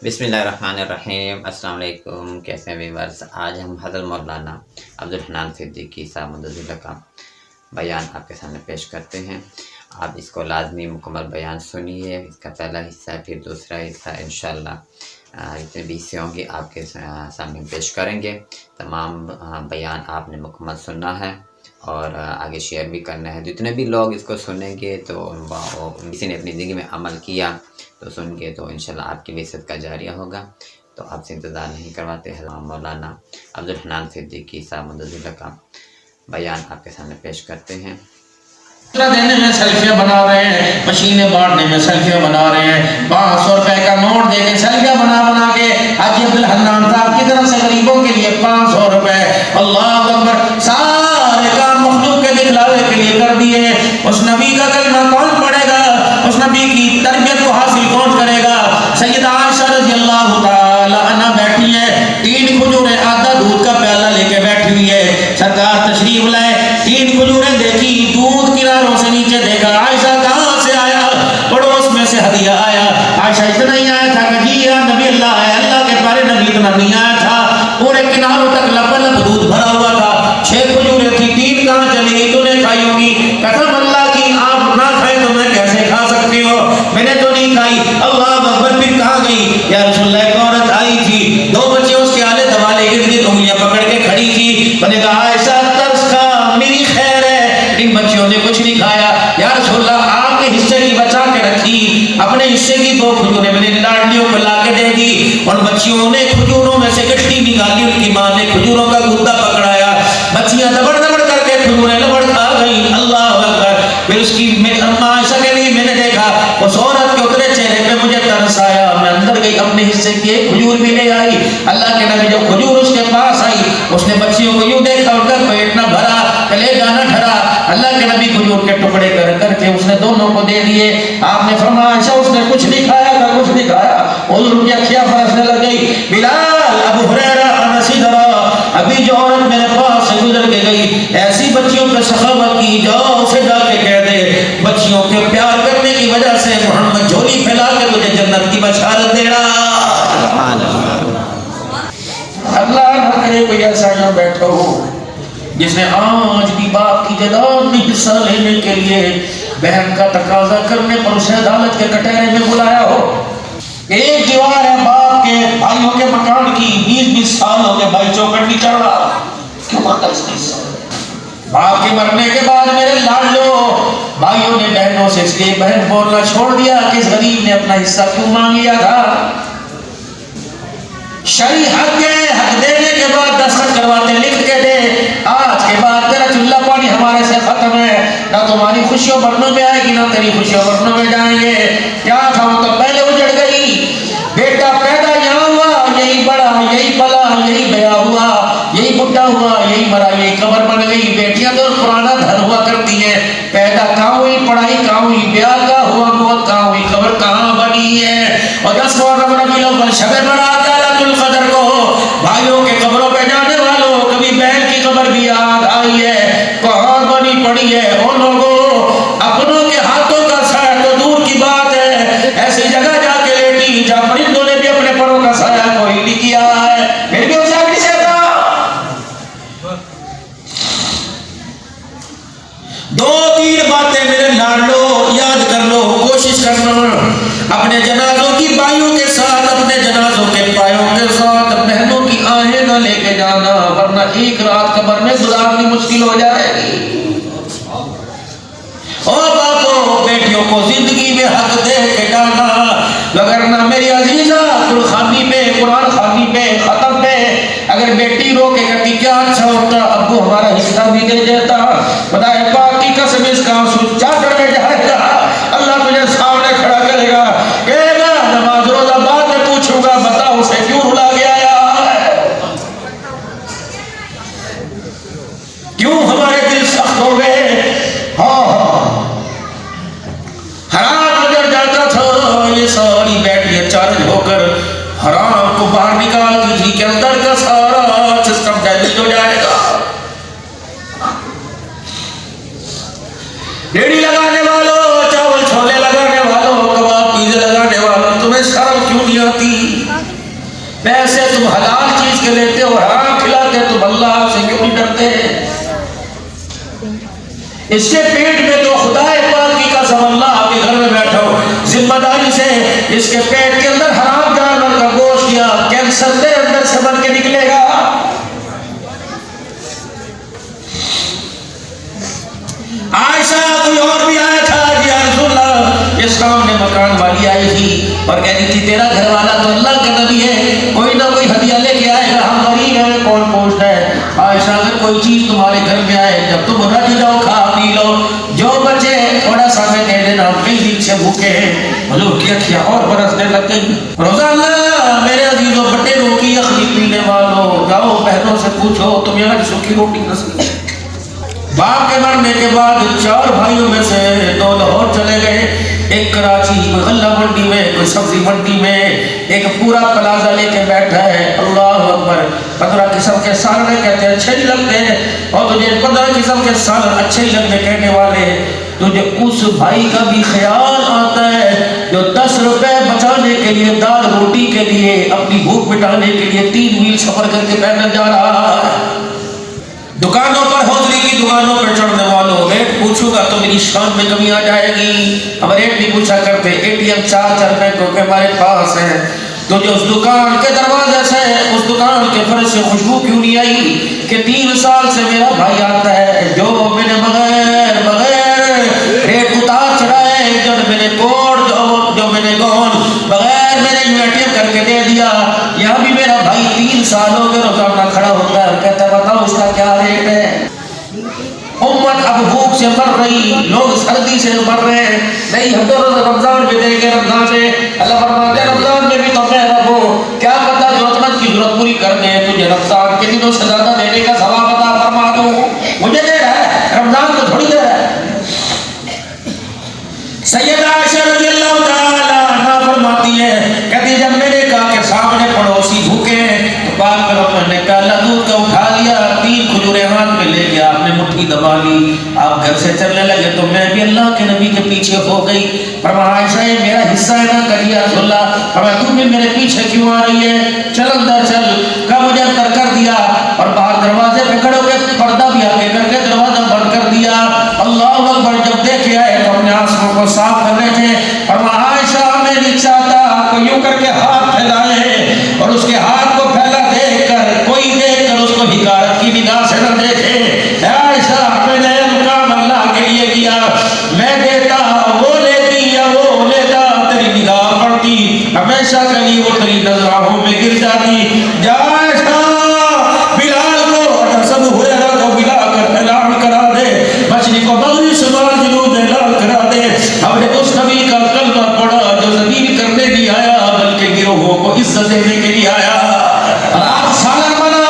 बिस्मिल्लाहिर्रहमानिर्रहीम। अस्सलाम वालेकुम। कैसे हैं व्यूअर्स? आज हम हज़रत मौलाना अब्दुल हन्नान सिद्दीकी साहब मददुल्लाह का बयान आपके सामने पेश करते हैं। आप इसको लाजमी मुकम्मल बयान सुनिए। इसका पहला हिस्सा फिर दूसरा हिस्सा इंशाअल्लाह जितने भी हिस्से होंगे आपके सामने पेश करेंगे। तमाम बयान आपने मुकम्मल सुनना है और आगे शेयर भी करना है। जितने भी लोग इसको सुनेंगे तो किसी ने अपनी ज़िंदगी में अमल किया तो सुन के तो इंशाल्लाह आपकी भी सदका जारिया होगा। तो आपसे इंतज़ार नहीं करवाते हैं, मौलाना अब्दुल हन्नान सिद्दीकी साहब मददुल्लाह का बयान आपके सामने पेश करते हैं। देने में सेल्फियां बना रहे हैं, मशीनें बांटने में सेल्फियां बना रहे हैं, 500 रुपए का नोट देके सेल्फियां बना के हाजी अब्दुल हन्नान साहब की तरफ से गरीबों के लिए 500 रुपए, अल्लाह अकबर, सारे काम मखलूक के दिखलावे के लिए कर दिए। उस नबी का कलमा कौन पढ़ेगा? उस नबी की तरबियत को हासिल कौन करेगा? सैयदा आयशा रज़ी अल्लाह तआला अन्हा बैठी है, 3 खजूरें आधा दूध का प्याला लेके बैठी हुई है। सरकार तशरीफ लाए, 3 खजूरें देखी, दूध किनारों से नीचे देखा, आयशा कहाँ से आया? पड़ोस में से हदिया आया। आयशा इतना ही आया था कि जी या नबी अल्लाह है, अल्लाह के प्यारे नबी इतना नहीं आया था। पूरे किनारों तक लबालब दूध भरा हुआ था। 6 खजूरें थी, 3 कहाँ चली? तूने खाई होगी। कसम अल्लाह की, आप ना खाए तो मैं कैसे खा सकती हो? मैंने तो नहीं खाई। अल्लाह अकबर, फिर कहाँ गई? या रसूलुल्लाह, एक औरत आई थी, 2 बच्चे उसके आले दवाले इर्द-गिर्द उंगलियां पकड़ के खड़ी थी। मैंने कहा आयशा तरस खा, मेरी खैर है। इन बच्चियों ने कुछ नहीं खाया। या रसूलुल्लाह, आपके हिस्से की बचा के रखी, अपने हिस्से की 2 खजूरें मैंने लाडलियों को ला के दे दी। और बच्चियों ने खजूरों में से गट्टी निकाली, उनकी माँ ने खजूरों का गुद्दा पकड़ाया, बच्चियां दबड़ दबड़ करके खजूरें लबड़ खा गई। अल्लाह अकबर। फिर उसकी अम्मा आयशा के लिए मैंने देखा, उस औरत के उतरे चेहरे पे मुझे तरस आया। मैं अंदर गई, अपने हिस्से की एक खजूर भी ले आई। अल्लाह के नबी जब खजूर उसके पास आई, उसने बच्चियों को यूं देखा, उनका पेट न भरा, कलेजा न ठहरा। अल्लाह के नबी खजूर के टुकड़े कर करके उसने दोनों को दे दिए। आपने फरमाया आयशा उसने कुछ नहीं खाया था, कुछ नहीं खाया। हुजूर की अखियां बरसने लग गई। बिलाल, अबू हुरैरा, अनस इधर आ। अभी जो औरत मेरे पास से गुजर के गई, ऐसी बच्चियों पे सखावत की, जाओ उसे जाके कह दे, बच्चियों के प्यार करने की वजह से मोहम्मद झोली फैला के तुझे जन्नत की बशारत दे रहा। अल्लाह न करे कोई ऐसा यहाँ बैठा हो जिसने आज भी बाप की जदाद में हिस्सा लेने के लिए बहन का तकाजा करने पर उसे अदालत के कटहरे में बुलाया हो। एक दीवार है बाप के भाइयों के मकान की, 20-20 साल हो गए भाई चौखट नहीं चढ़ रहा। क्यों मांगा इसने हिस्सा? बाप के मरने के बाद मेरे लाडलो भाइयों ने बहनों से इसलिए बहन बोलना छोड़ दिया कि इस गरीब ने अपना हिस्सा क्यों मांग लिया था। शरी हक है, हक देने के बाद दस्तखत करवाते, लिख के दे, आज के बाद तेरा चूल्हा पानी हमारे से खत्म है, ना तुम्हारी खुशियों बरनों में आएगी, ना तेरी खुशियों बरनों में जाएंगे। क्या था वो तो पहले उजड़ गई। बेटा पैदा यहाँ हुआ, यही बड़ा, यही पला, यही बया हुआ, यही बुढ़ा हुआ, यही मरा, यही कब्र बन गई। बेटियां तो पुराना धन हुआ करती है, पैदा कहाँ हुई, पढ़ाई कहाँ हुई, ब्याह कहाँ हुआ, मौत कहाँ हुई, कब्र कहाँ बनी है। और 10 रबीउल शब बड़ा कदर को भाइयों के कब्रों पे जाने वालों, कभी बहन की कब्र भी याद आई है, कहाँ बनी पड़ी है। उन लोगों अपनों के हाथों का साया तो दूर की बात है, ऐसी जगह जाके लेटी जहाँ परिंदों ने भी अपने परों का साया कोई नहीं किया है, फिर भी उसे नहीं सहता। 2-3 बातें मेरे लाडलो याद कर लो, कोशिश करना अपने जनाजों की बाइयों के साथ, अपने जनाजों के पायों के साथ बहनों की आहें न लेके जाना, वरना एक रात कब्र में गुजारनी मुश्किल हो जाएगी। ओ बापों, बेटियों को जिंदगी में हक दे के जाना, वगरना मेरी अजीजा कुरानी पे, कुरान खानी पे, खत्म पे अगर बेटी रो के कहती क्या अच्छा होता अब्बू हमारा हिस्सा भी दे देता, खुदाए पाक की कसम इसका आंसू चादर में जाएगा। अल्लाह तुझे सामने खड़ा करेगा, कहेगा नमाज रोजा बाद में पूछूंगा, बताओ उसे क्यों रुला गया यार, क्यों हमारे दिल सख्त हो गए। हाँ हराम गुजर जाता था, इसके पेट के अंदर हराम जानवर का गोश्त या कैंसर तेरे अंदर से बन के निकलेगा। आयशा कोई और भी आया था जी या रसूलल्लाह, ये सामने मकान वाली आई थी और कहती थी तेरा घर वाला तो अल्लाह का नबी है, कोई ना कोई हदिया लेके आएगा, हम गरीब हैं, कौन पूछता है। आयशा अगर कोई चीज तुम्हारे घर में आए, जब तुम रज जाओ खा पी लो, जो बचे थोड़ा सा में दे देना, कई दिन से भूखे हैं। हुजूर की अखियां और बरसने लग गई। रोजाना मेरे अजीजों बटे रोटी अखली पीने वालों, जाओ बहनों से पूछो तुम्हें आज सूखी रोटी नसीब है। बाप के मरने के बाद 4 भाइयों में से 2 लाहौर चले गए, एक कराची कोई गल्ला मंडी में, कोई सब्जी मंडी में, एक पूरा प्लाजा लेके बैठा है। अल्लाह अकबर। 15 किस्म के सालन कहते हैं अच्छे ही लगते हैं, और तुझे 15 किस्म के सालन अच्छे ही लगने कहने वाले, तुझे उस भाई का भी ख्याल आता है जो 10 रुपए बचाने के लिए, दाल रोटी के लिए, अपनी भूख मिटाने के लिए 3 मील सफर करके पैदल जा रहा है। दुकानों पर, हौजरी की दुकानों पर चढ़ने वालों, रेट पूछूंगा तो मेरी शान में कमी आ जाएगी। अब रेट नहीं पूछा करते, ATM 4 बैंकों के हमारे पास है। तो जो उस दुकान के दरवाजे से, उस दुकान के फर्श से खुशबू क्यों नहीं आई कि 3 साल से मेरा भाई आता है, जो मैंने बगैर रेट उतार चढ़ाए, जो मैंने कोड, जो मैंने गौन बगैर मेरे ATM करके दे दिया। यहाँ भी मेरा भाई 3 साल हो गए रोजाना खड़ा होता है, कहता है बताओ इसका क्या रेट है। उम्मत अब भूख से मर रही, लोग सर्दी से मर रहे हैं। नहीं हम तो रमजान में देंगे, रमजान में अल्लाह फरमाते हैं रमजान में भी तो मैं रखो, क्या पता जरूरत की जरूरत पूरी करने हैं तुझे रमजान के दिनों से ज्यादा देने का सवाब अता फरमा दो। मुझे दे रहा है, रमजान को थोड़ी दे रहा है। सैयदा आयशा रज़ियल्लाहु ताला अन्हा फरमाती है, कहती जब मैंने कहा कि सामने पड़ोसी भूखे तो पाक पैगंबर ने कहा दूध का उठा लिया, 3 खजूरें हाथ में ले गया, आपने मुट्ठी दबा ली, आप घर से चलने लगे तो मैं भी अल्लाह के नबी के पीछे हो गई। फरमाया आयशा ये मेरा हिस्सा है ना करिया रसूलल्लाह, फरमाया तू भी मेरे पीछे क्यों आ रही है, चल अंदर चल। का मुझे अंदर कर दिया और बाहर दरवाजे पे खड़े होकर पर्दा भी आगे करके दरवाजा बंद कर दिया। अल्लाह अकबर। जब देखे आए तो अपने आंसुओं को साफ कर रहे थे। फरमाया आयशा मैं नहीं चाहता कोई यूं करके हाथ फैलाए और उसके हाथ को फैला देखकर उसको हिकारत की निगाह से न देखे। आयशा मैंने काम अल्लाह के लिए किया, मैं देता वो लेती या वो लेता, तेरी निगाह पड़ती हमेशा के लिए वो तेरी नजरों में गिर जाती। आयशा बिलाल को सब हुरैरा को बिला कर ऐलान करा दे, मछली को बगरी सुमार जुनूद ऐलान करा दे, हमने उस नबी का कलमा पढ़ा जो जमीन करने नहीं आया बल्कि गिरोहों को इज्जत देने के लिए आया। सालन बना,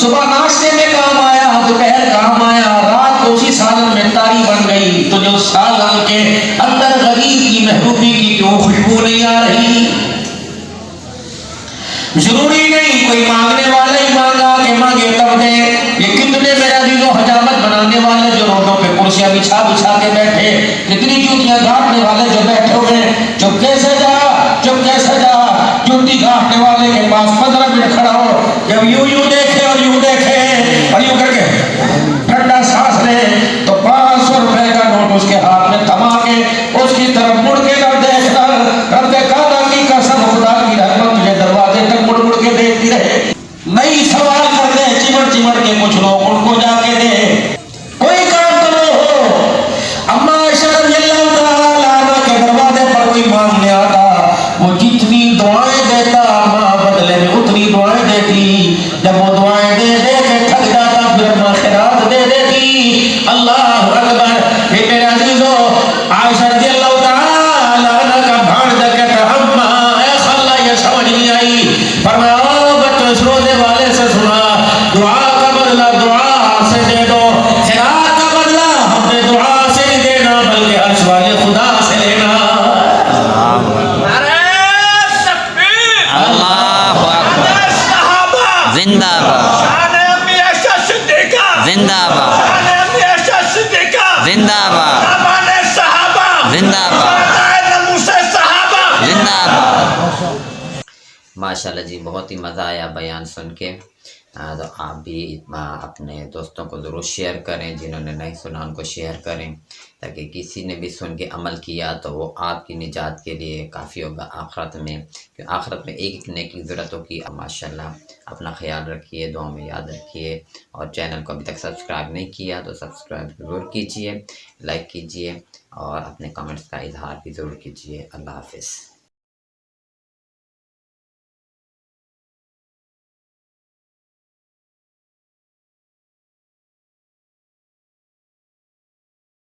सुबह नाश्ते में काम आया, दोपहर काम आया, रात को उसी सालन में तारी बन गई। तो जो सालन के अंदर गरीब की महबूबी की क्यों खुशबू नहीं आ रही। जरूरी नहीं कोई मांगने वाला ही मांगा के मांगे तब दे। ये कितने मेरा दिलों हजामत बनाने वाले जो रोडों पे कुर्सियां बिछा बिछा के बैठे, कितनी जूतियां गांठने वाले जो बैठे हुए, चुपके से जा जूती गांठने वाले के पास 15 मिनट खड़ा हो, जब यूं देखे और यूं करके ठंडा सांस ले तो 500 रुपए का नोट उसके हाथ में थमा के उसकी तरफ मुड़ के न देखना। रब कादा की कसम, खुदा की रहमत तुझे दरवाजे तक मुड़ मुड़ के देखती रहे। नहीं सवाल कर दे चिमड़ के कुछ लोग, उनको जाके दे, कोई काम तो हो। अम्मा आयशा रज़ियल्लाहु ताला अन्हा के दरवाजे पर कोई मांगने आता, वो जितनी दुआएं देता माँ बदले में उतनी दुआएं देती। जब वो दुआएं दे दे के थक जाता फिर माँ खिरात दे देती। अल्लाह अकबर। ये मेरे अजीजों आयशा रज़ियल्लाहु ताला अन्हा का भांजा कहता अम्मा ए खल्ला ये समझ नहीं आई। फरमाया बच्चों इस रोजे वाले से सुना, दुआ का बदला दुआ से दे दो, खिरात का बदला हमने दुआ से नहीं देना बल्कि अर्श वाले खुदा से लेना। जिंदाबाद जिंदाबाद जिंदाबाद जिंदाबाद। माशाल्लाह जी बहुत ही मज़ा आया बयान सुन के। तो आप भी अपने दोस्तों को ज़रूर शेयर करें, जिन्होंने नहीं सुना उनको शेयर करें, ताकि किसी ने भी सुन के अमल किया तो वो आपकी निजात के लिए काफ़ी होगा आखिरत में, क्योंकि आखिरत में एक एक नेकी की ज़रूरत होगी। माशाल्लाह, अपना ख्याल रखिए, दुआ में याद रखिए, और चैनल को अभी तक सब्सक्राइब नहीं किया तो सब्सक्राइब ज़रूर कीजिए, लाइक कीजिए और अपने कमेंट्स का इजहार भी ज़रूर कीजिए। अल्लाह हाफ़िज़।